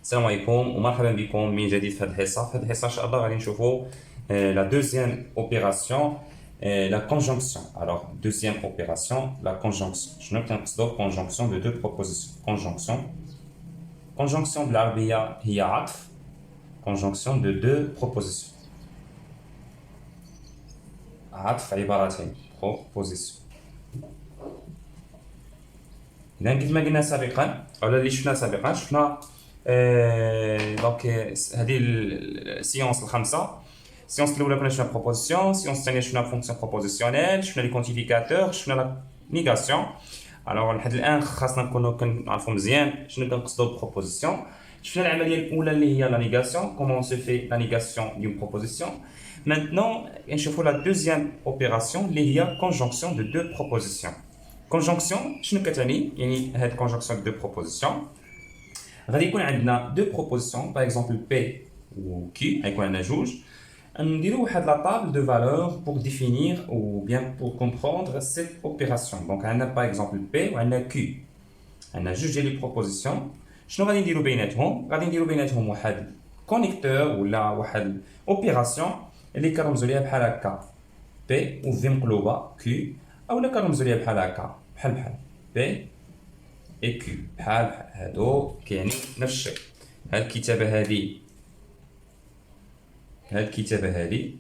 السلام عليكم ومرحبا بكم من جديد في هذه الحصه. في هذه الحصه ان شاء الله غادي نشوفوا لا دوزيام اوبيراسيون لا كونجونكسيون. alors deuxième opération la conjonction. شنو كنقصدوا conjonction de deux propositions. conjonction بالعربيه هي عطف. conjonction de deux propositions. عطف عبارتين proposition. إذا كما قلنا سابقا أو اللي شفنا سابقا شفنا دونك هذه السيونس الخمسة. السيونس الأولى كنا شفنا بروبوزيسيون، السيونس الثانية شفنا فونكسيون بروبوزيسيونيل، شفنا لي كونتيفيكاتور، شفنا لا نيغاسيون. الوغ لحد الآن خاصنا نكونوا كنعرفوا مزيان شنو كنقصدوا بروبوزيسيون. شفنا العملية الأولى اللي هي لا نيغاسيون، كومون سو في لا نيغاسيون دون بروبوزيسيون. Maintenant نشوفوا لا دوزيام اوبيراسيون اللي هي كونجونكسيون دو دو بروبوزيسيون. كونجونكسيون شنو كتعني؟ يعني هاد كونجونكسيون دو بروبوزيسيون غادي يكون عندنا دو بروبوزيسيون باغ اكزومبل بي و كي، غيكون عندنا جوج. نديرو واحد لا طابل دو فالور بور ديفينير او بيان بور كومبروندر سيت اوبيراسيون. دونك عندنا باغ اكزومبل بي و عندنا كي، عندنا جوج ديال لي بروبوزيسيون. شنو غادي نديرو بيناتهم؟ غادي نديرو بيناتهم واحد كونيكتور ولا واحد اوبيراسيون اللي كنرمزو ليها بحال هكا بي و في مقلوبه كي، اولا كنرمزو ليها بحال هكا بحال بي اي كيو بحال هادو كيعني نفس الشيء. هاد الكتابه هادي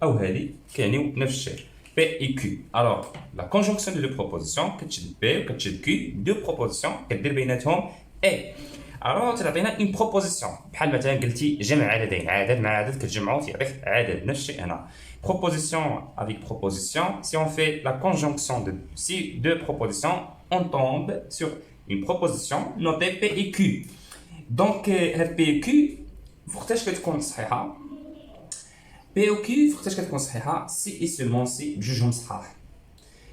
او هادي كيعنيو نفس الشيء بي اي كيو. الوغ لا كونجونكسيون دو بروبوزيسيون كتشد بي وكتشد كيو، دو بروبوزيسيون كدير بيناتهم اي. الوغ تعطينا اون بروبوزيسيون بحال مثلا قلتي جمع عددين، عدد مع عدد كتجمعو تيعطيك عدد، نفس الشيء هنا. Proposition avec proposition, si on fait la conjonction de ces deux propositions, on tombe sur une proposition notée P et Q. Donc, P et Q, فوقتاش كتكون صحيحة؟ P et Q فوقتاش كتكون صحيحة؟ si et seulement si بجوجهم صحاح.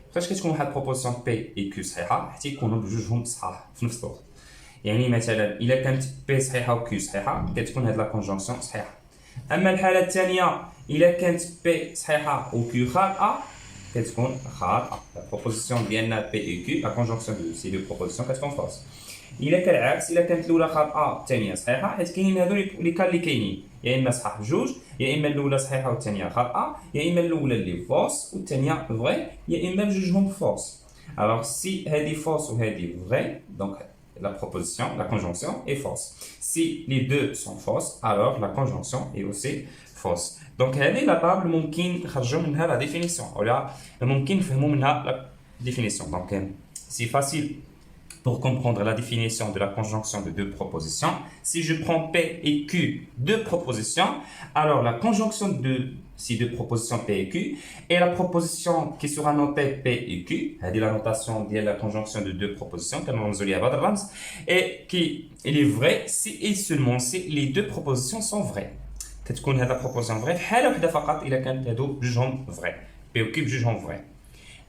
فوقتاش كتكون واحد proposition P et Q صحيحة؟ حتى يكونوا بجوجهم صحاح في نفس الوقت. يعني مثلا إلا كانت P صحيحة و Q صحيحة كتكون هاد لا كونجونكسيون صحيحة. أما الحالة الثانية إلا كانت بي صحيحة و كيو خاطئة كتكون خاطئة. لا بروبوزيسيون ديالنا بي اي كيو، لا كونجونكسيون دو سي دو بروبوزيسيون كتكون فالس. إلا كان العكس، إلا كانت الأولى خاطئة الثانية صحيحة، حيت كاينين هادو لي كان اللي كاينين، يا إما صحاح بجوج، يا إما الأولى صحيحة والثانية خاطئة، يا إما الأولى اللي فالس والثانية فغي، يا إما بجوجهم فالس. ألوغ سي هادي فالس و هادي فغي، دونك la proposition, la conjonction est fausse. Si les deux sont fausses, alors la conjonction est aussi fausse. Donc, هذه la table ممكن نخرجوا منها la définition ولا ممكن نفهموا منها la définition. Donc, c'est facile pour comprendre la définition de la conjonction de deux propositions. Si je prends P et Q, deux propositions, alors la conjonction de ces deux propositions P et Q et la proposition qui sera notée P et Q, c'est la notation de la conjonction de deux propositions, et qui est vraie si et seulement si les deux propositions sont vraies. كتكون هذه البروبوزيسيون فري في حاله واحده فقط الا كانت هادو بجوجهم فري، بي و كي بجوجهم فري.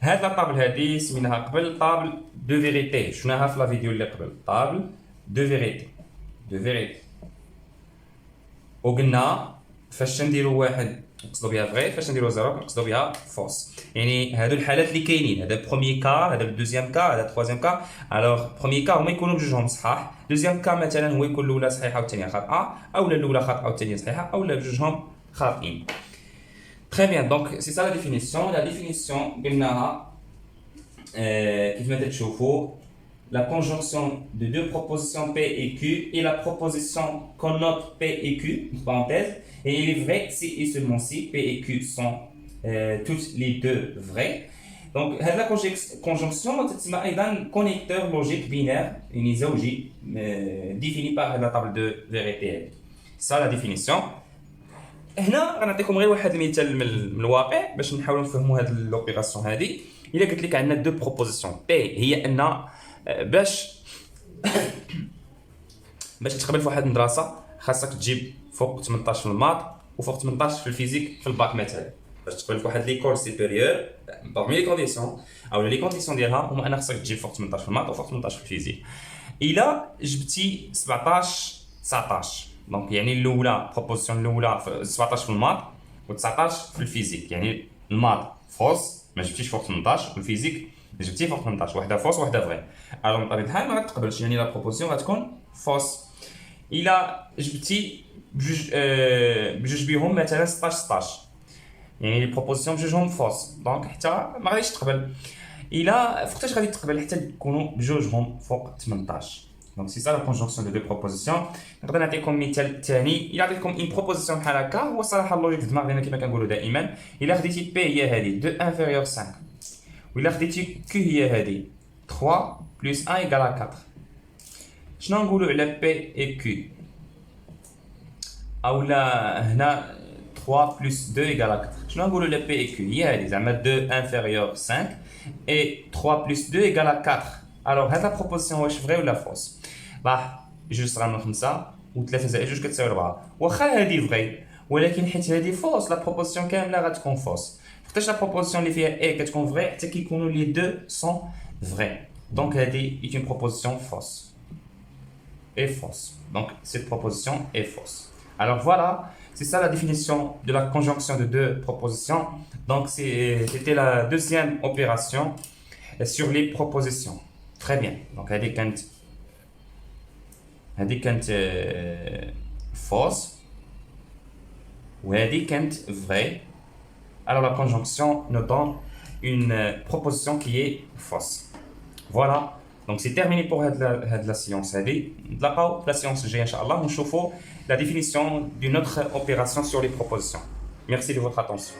هاد لا طابل هادي سميناها قبل طابل دو فيريتي، شفناها في لا فيديو اللي قبل، طابل دو فيريتي. وقلنا فاش نديرو واحد نقصدو بها فغي، فاش نديرو زيرو نقصدو بها فوس. يعني هادو الحالات اللي كاينين، هذا بروميي كا، هذا دوزيام كا، هذا تروازيام كا. الوغ بروميي كا هما يكونوا بجوجهم صحاح، دوزيام كا مثلا هو يكون الاولى صحيحه والثانيه خاطئه، اولا الاولى خاطئه والثانيه صحيحه، اولا بجوجهم خاطئين. Très bien, donc c'est ça la définition. La définition قلناها كيف ما تشوفوا la conjonction de deux propositions P et Q et la proposition qu'on note P et Q, entre parenthèses, et il est vrai si et seulement si P et Q sont toutes les deux vraies. Donc هذه conjonction تسمى أيضا connecteur logique binaire يعني زوجي défini par la table de vérité. Ça la définition. هنا غنعطيكم غير واحد المثال من الواقع باش نحاولوا نفهموا هاد لوبيراسيون هادي. الا قلت لك عندنا دو بروبوزيسيون بي، هي ان باش تقبل في واحد المدرسه خاصك تجيب فوق 18 في الماط وفوق 18 في الفيزيك في الباك مثلا. باش تقبل في واحد ليكول سوبيريور بارمي لي كونديسيون او لي كونديسيون ديالها هما ان خاصك تجيب فوق 18 في الماط وفوق 18 في الفيزيك. الا جبتي 17 19 دونك يعني الاولى بروبوزيسيون الاولى 17 في الماط و19 في الفيزيك، يعني الماط فوس ما جبتيش فوق 18 والفيزيك جبتي فوق 18، وحده فوس وحده فغي. الوغ بطبيعه الحال ما غتقبلش، يعني لا بروبوزيسيون غتكون فوس. الى جبتي بجوج بيهم مثلا 16 يعني لي بروبوزيسيون بجوجهم فوس دونك حتى ما غاديش تقبل. الى فوقتاش غادي تقبل؟ حتى يكونوا بجوجهم فوق 18. دونك سي سا لا كونجونكسيون دو دو بروبوزيسيون. نقدر نعطيكم مثال ثاني. الى عطيتكم اون بروبوزيسيون بحال هكا، هو صراحه اللوجيك في دماغنا كما كنقولوا دائما. الى خديتي بي هي هذه 2 انفيريور 5، وإلا خديتي كيو هي هذه 3 بلس 1 إيكال 4، شنو نقولوا على بي اي كيو؟ اولا هنا 3 بلس 2 إيكال 4، شنو نقولوا على بي اي كيو؟ هي هذه زعما 2 انفيريور 5 اي 3 بلس 2 إيكال 4. الوغ هاد لا بروبوزيسيون واش فري ولا فوس؟ راه 2 صغار من 5 و3 زائد 2 كتساوي 4. واخا هادي فري ولكن حيت هادي فوس لا بروبوزيسيون كامله غتكون فوس. فوقتاش لا بروبوزيسيون اللي فيها اي كتكون فري؟ حتى كيكونوا لي دو سون فري. دونك هادي اي اون بروبوزيسيون فوس et fausse. Donc cette proposition est fausse. Alors voilà, c'est ça la définition de la conjonction de deux propositions. Donc c'était la deuxième opération sur les propositions. Très bien. Donc هذه كانت fausse وهذه كانت vraie. Alors la conjonction nous donne une proposition qui est fausse. Voilà. Donc c'est terminé pour la séance. La séance G, Inch'Allah, nous chauffons la définition d'une autre opération sur les propositions. Merci de votre attention.